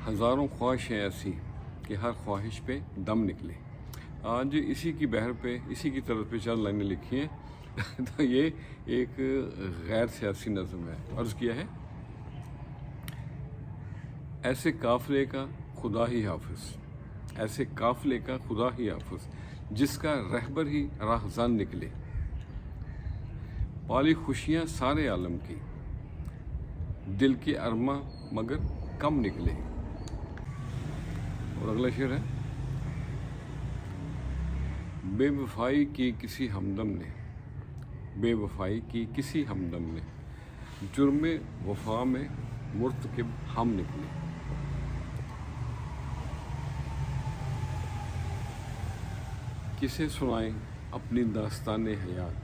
हज़ारों ख्वाहिशें ऐसी कि हर ख्वाहिश पे दम निकले। आज इसी की बहर पे, इसी की तरफ पे चंद लाइनें लिखी हैं। तो ये एक गैर सियासी नज़म है। अर्ज़ किया है, ऐसे काफ़िले का खुदा ही हाफिज़, ऐसे काफ़िले का खुदा ही हाफिज़, जिसका रहबर ही राहज़ान निकले। पाली खुशियाँ सारे आलम की, दिल के अरमा मगर कम निकले। और अगला शेर है, बेवफाई की किसी हमदम ने, बेवफाई की किसी हमदम ने, जुर्मे वफा में मुर्तकिब हम निकले। किसे सुनाएं अपनी दास्ताने हयात,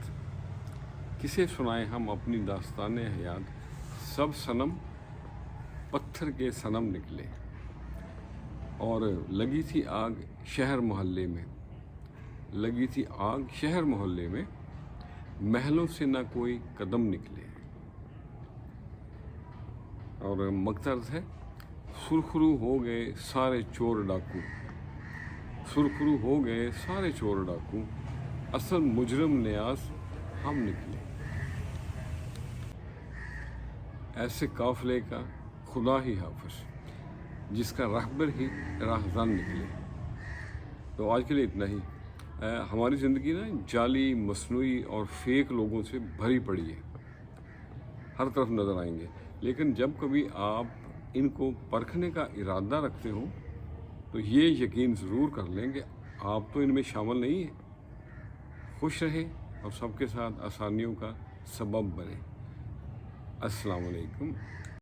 किसे सुनाएं हम अपनी दास्ताने हयात, सब सनम पत्थर के सनम निकले। और लगी थी आग शहर मोहल्ले में, लगी थी आग शहर मोहल्ले में, महलों से ना कोई कदम निकले। और मकसद है, सुरखरू हो गए सारे चोर डाकू, सुरखरू हो गए सारे चोर डाकू, असल मुजरम नियाज हम निकले। ऐसे काफ़िले का खुदा ही हाफिज़, जिसका रहबर ही राहज़ान निकले। तो आज के लिए इतना ही। हमारी ज़िंदगी ना जाली, मसनूई और फेक लोगों से भरी पड़ी है, हर तरफ नज़र आएंगे। लेकिन जब कभी आप इनको परखने का इरादा रखते हो तो ये यकीन ज़रूर कर लें कि आप तो इनमें शामिल नहीं हैं। खुश रहें और सबके साथ आसानियों का सबब बने। अस्सलाम वालेकुम।